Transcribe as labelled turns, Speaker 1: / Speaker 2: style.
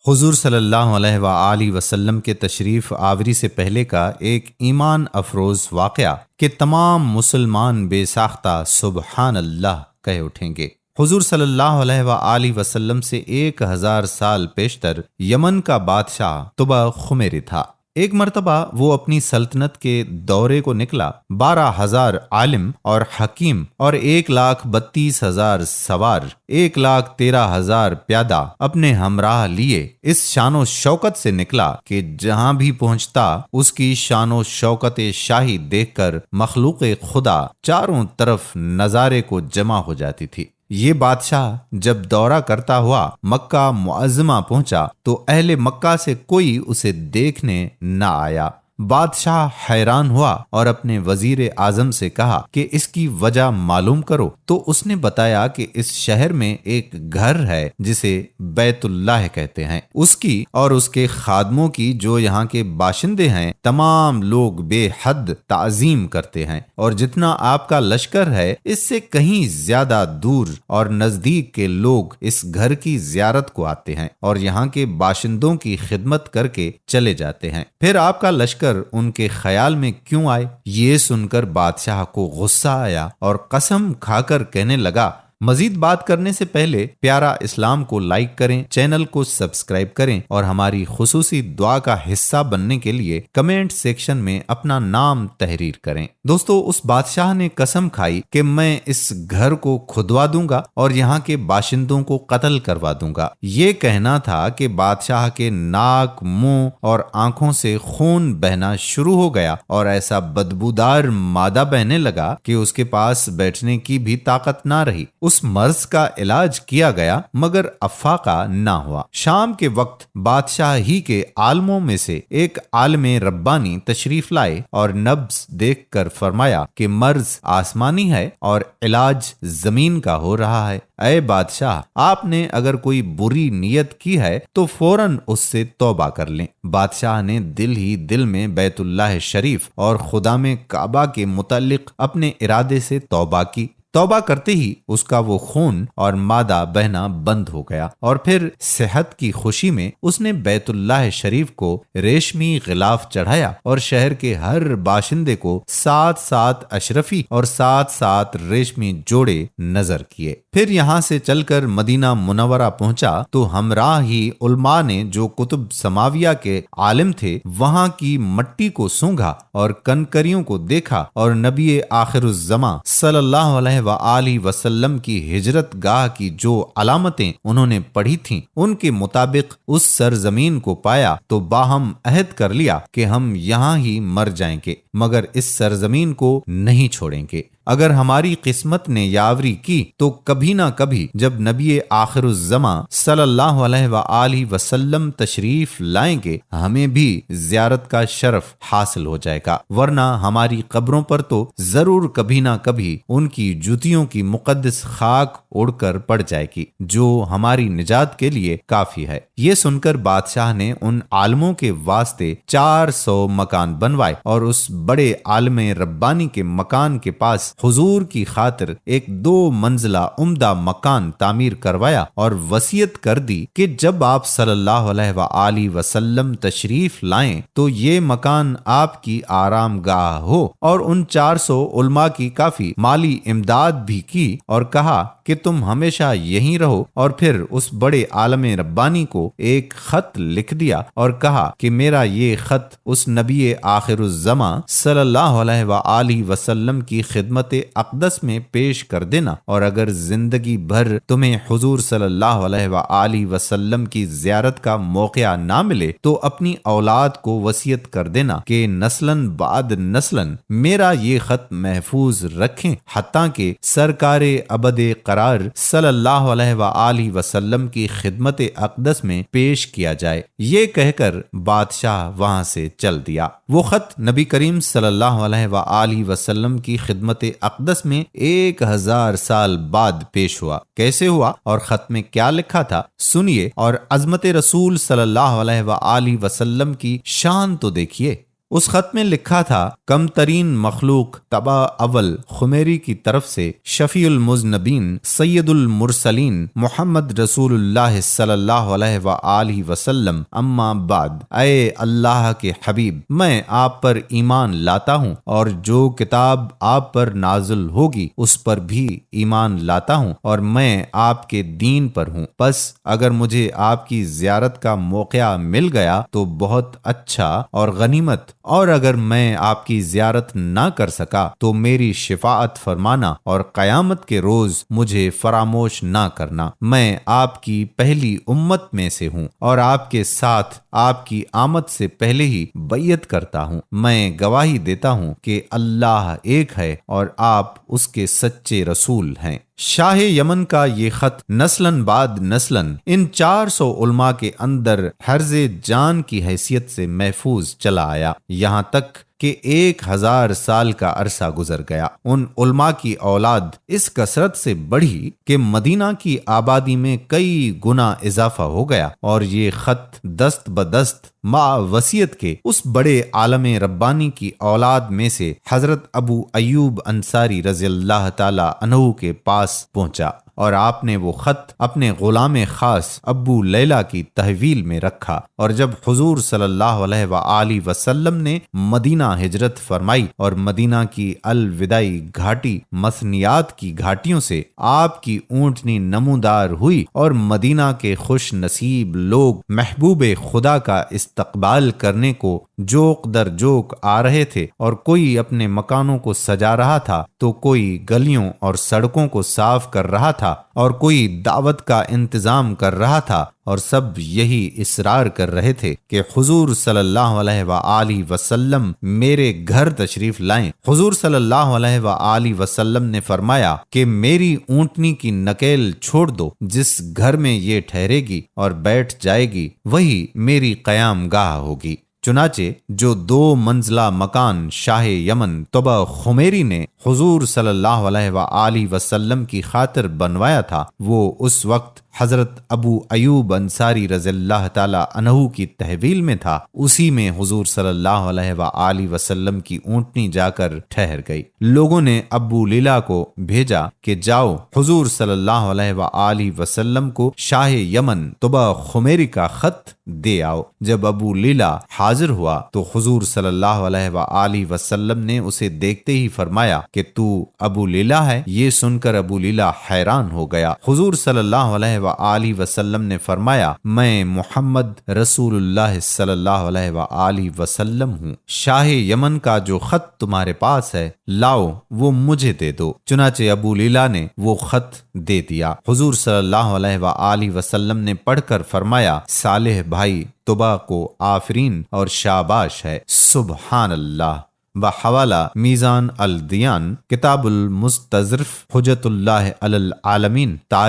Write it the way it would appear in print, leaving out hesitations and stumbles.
Speaker 1: حضور صلی اللہ علیہ وآلہ وسلم کے تشریف آوری سے پہلے کا ایک ایمان افروز واقعہ کہ تمام مسلمان بے ساختہ سبحان اللہ کہہ اٹھیں گے۔ حضور صلی اللہ علیہ وآلہ وسلم سے 1000 سال پیشتر یمن کا بادشاہ طبع خمیری تھا۔ ایک مرتبہ وہ اپنی سلطنت کے دورے کو نکلا۔ 12,000 عالم اور حکیم اور 1,32,000 سوار، 1,13,000 پیادہ اپنے ہمراہ لیے اس شان و شوکت سے نکلا کہ جہاں بھی پہنچتا اس کی شان و شوکت شاہی دیکھ کر مخلوق خدا چاروں طرف نظارے کو جمع ہو جاتی تھی۔ یہ بادشاہ جب دورہ کرتا ہوا مکہ معظمہ پہنچا تو اہل مکہ سے کوئی اسے دیکھنے نہ آیا۔ بادشاہ حیران ہوا اور اپنے وزیر اعظم سے کہا کہ اس کی وجہ معلوم کرو، تو اس نے بتایا کہ اس شہر میں ایک گھر ہے جسے بیت اللہ کہتے ہیں، اس کی اور اس کے خادموں کی جو یہاں کے باشندے ہیں تمام لوگ بے حد تعظیم کرتے ہیں، اور جتنا آپ کا لشکر ہے اس سے کہیں زیادہ دور اور نزدیک کے لوگ اس گھر کی زیارت کو آتے ہیں اور یہاں کے باشندوں کی خدمت کر کے چلے جاتے ہیں، پھر آپ کا لشکر ان کے خیال میں کیوں آئے؟ یہ سن کر بادشاہ کو غصہ آیا اور قسم کھا کر کہنے لگا، مزید بات کرنے سے پہلے پیارا اسلام کو لائک کریں، چینل کو سبسکرائب کریں اور ہماری خصوصی دعا کا حصہ بننے کے لیے کمنٹ سیکشن میں اپنا نام تحریر کریں۔ دوستو، اس بادشاہ نے قسم کھائی کہ میں اس گھر کو کھدوا دوں گا اور یہاں کے باشندوں کو قتل کروا دوں گا۔ یہ کہنا تھا کہ بادشاہ کے ناک، منہ اور آنکھوں سے خون بہنا شروع ہو گیا اور ایسا بدبودار مادہ بہنے لگا کہ اس کے پاس بیٹھنے کی بھی طاقت نہ رہی۔ اس مرض کا علاج کیا گیا مگر افاقہ نہ ہوا۔ شام کے وقت بادشاہ ہی کے عالموں میں سے ایک عالم ربانی تشریف لائے اور نبض دیکھ کر فرمایا کہ مرض آسمانی ہے اور علاج زمین کا ہو رہا ہے۔ اے بادشاہ، آپ نے اگر کوئی بری نیت کی ہے تو فوراً اس سے توبہ کر لیں۔ بادشاہ نے دل ہی دل میں بیت اللہ شریف اور خدا میں کعبہ کے متعلق اپنے ارادے سے توبہ کی۔ توبہ کرتے ہی اس کا وہ خون اور مادہ بہنا بند ہو گیا، اور پھر صحت کی خوشی میں اس نے بیت اللہ شریف کو ریشمی غلاف چڑھایا اور شہر کے ہر باشندے کو 7 اشرفی اور 7 ریشمی جوڑے نظر کیے۔ پھر یہاں سے چل کر مدینہ منورہ پہنچا تو ہمراہ ہی علماء نے جو کتب سماویہ کے عالم تھے وہاں کی مٹی کو سونگھا اور کنکریوں کو دیکھا، اور نبی آخر الزماں صلی اللہ علیہ وآلہ وسلم کی ہجرت گاہ کی جو علامتیں انہوں نے پڑھی تھیں ان کے مطابق اس سرزمین کو پایا تو باہم عہد کر لیا کہ ہم یہاں ہی مر جائیں گے مگر اس سرزمین کو نہیں چھوڑیں گے۔ اگر ہماری قسمت نے یاوری کی تو کبھی نہ کبھی جب نبی آخر الزماں صلی اللہ علیہ وآلہ وسلم تشریف لائیں گے ہمیں بھی زیارت کا شرف حاصل ہو جائے گا، ورنہ ہماری قبروں پر تو ضرور کبھی نہ کبھی ان کی جوتیوں کی مقدس خاک اڑ کر پڑ جائے گی جو ہماری نجات کے لیے کافی ہے۔ یہ سن کر بادشاہ نے ان عالموں کے واسطے 400 مکان بنوائے اور اس بڑے عالم ربانی کے مکان کے پاس حضور کی خاطر ایک 2 منزلہ عمدہ مکان تعمیر کروایا اور وصیت کر دی کہ جب آپ صلی اللہ علیہ وآلہ وسلم تشریف لائیں تو یہ مکان آپ کی آرام گاہ ہو، اور ان 400 علماء کی کافی مالی امداد بھی کی اور کہا کہ تم ہمیشہ یہیں رہو، اور پھر اس بڑے عالم ربانی کو ایک خط لکھ دیا اور کہا کہ میرا یہ خط اس نبی آخر الزماں صلی اللہ علیہ وآلہ وسلم کی خدمت اقدس میں پیش کر دینا، اور اگر زندگی بھر تمہیں حضور صلی اللہ علیہ وآلہ وسلم کی زیارت کا موقع نہ ملے تو اپنی اولاد کو وصیت کر دینا کہ نسلاً بعد نسلاً میرا یہ خط محفوظ رکھیں حتیٰ کہ سرکار ابد قرار صلی اللہ علیہ وآلہ وسلم کی خدمت اقدس میں پیش کیا جائے۔ یہ کہہ کر بادشاہ وہاں سے چل دیا۔ وہ خط نبی کریم صلی اللہ علیہ وآلہ وسلم کی خدمت اقدس میں 1000 سال بعد پیش ہوا۔ کیسے ہوا اور خط میں کیا لکھا تھا سنیے اور عظمت رسول صلی اللہ علیہ وآلہ وسلم کی شان تو دیکھیے۔ اس خط میں لکھا تھا، کم ترین مخلوق طبع اول خمیری کی طرف سے شفیع المذنبین سید المرسلین محمد رسول اللہ صلی اللہ علیہ وآلہ وسلم، اما بعد، اے اللہ کے حبیب، میں آپ پر ایمان لاتا ہوں اور جو کتاب آپ پر نازل ہوگی اس پر بھی ایمان لاتا ہوں، اور میں آپ کے دین پر ہوں، بس اگر مجھے آپ کی زیارت کا موقع مل گیا تو بہت اچھا اور غنیمت، اور اگر میں آپ کی زیارت نہ کر سکا تو میری شفاعت فرمانا اور قیامت کے روز مجھے فراموش نہ کرنا۔ میں آپ کی پہلی امت میں سے ہوں اور آپ کے ساتھ آپ کی آمد سے پہلے ہی بیعت کرتا ہوں۔ میں گواہی دیتا ہوں کہ اللہ ایک ہے اور آپ اس کے سچے رسول ہیں۔ شاہ یمن کا یہ خط نسلاً بعد نسلاً ان 400 علماء کے اندر حرز جان کی حیثیت سے محفوظ چلا آیا، یہاں تک کہ 1000 سال کا عرصہ گزر گیا۔ ان علماء کی اولاد اس کثرت سے بڑھی کہ مدینہ کی آبادی میں کئی گنا اضافہ ہو گیا، اور یہ خط دست بدست مع وصیت کے اس بڑے عالم ربانی کی اولاد میں سے حضرت ابو ایوب انصاری رضی اللہ تعالی عنہ کے پاس پہنچا، اور آپ نے وہ خط اپنے غلام خاص ابو لیلہ کی تحویل میں رکھا، اور جب حضور صلی اللہ علیہ وآلہ وسلم نے مدینہ ہجرت فرمائی اور مدینہ کی الوداعی گھاٹی مثنیات کی گھاٹیوں سے آپ کی اونٹنی نمودار ہوئی، اور مدینہ کے خوش نصیب لوگ محبوب خدا کا استقبال کرنے کو جوق در جوق آ رہے تھے، اور کوئی اپنے مکانوں کو سجا رہا تھا تو کوئی گلیوں اور سڑکوں کو صاف کر رہا تھا، اور کوئی دعوت کا انتظام کر رہا تھا، اور سب یہی اصرار کر رہے تھے کہ حضور صلی اللہ علیہ وآلہ وسلم میرے گھر تشریف لائیں۔ حضور صلی اللہ علیہ وآلہ وسلم نے فرمایا کہ میری اونٹنی کی نکیل چھوڑ دو، جس گھر میں یہ ٹھہرے گی اور بیٹھ جائے گی وہی میری قیام گاہ ہوگی۔ چنانچہ جو 2 منزلہ مکان شاہ یمن طبع خمیری نے حضور صلی اللہ علیہ وآلہ وسلم کی خاطر بنوایا تھا، وہ اس وقت حضرت ابو ایوب انصاری رضی اللہ تعالی عنہ کی تحویل میں تھا، اسی میں حضور صلی اللہ علیہ وآلہ وسلم کی اونٹنی جا کر ٹھہر گئی۔ لوگوں نے ابو لیلہ کو بھیجا کہ جاؤ حضور صلی اللہ علیہ وآلہ وسلم کو شاہ یمن طبع خمیری کا خط دے آؤ۔ جب ابو لیلہ حاضر ہوا تو حضور صلی اللہ علیہ وآلہ وسلم نے اسے دیکھتے ہی فرمایا کہ تو ابو لیلہ ہے؟ یہ سن کر ابو لیلہ حیران ہو گیا۔ حضور صلی اللہ علیہ وآلہ وسلم نے فرمایا، میں محمد رسول اللہ صلی اللہ علیہ وآلہ وسلم ہوں، شاہ یمن کا جو خط تمہارے پاس ہے لاؤ وہ مجھے دے دو۔ چنانچہ ابو لیلہ نے وہ خط دے دیا۔ حضور صلی اللہ علیہ وآلہ وسلم نے پڑھ کر فرمایا، صالح بھائی طبع کو آفرین اور شاباش ہے، سبحان اللہ۔ بحوالہ میزان الدیان، کتاب المستظرف، حجت اللہ علی العالمین، تاریخ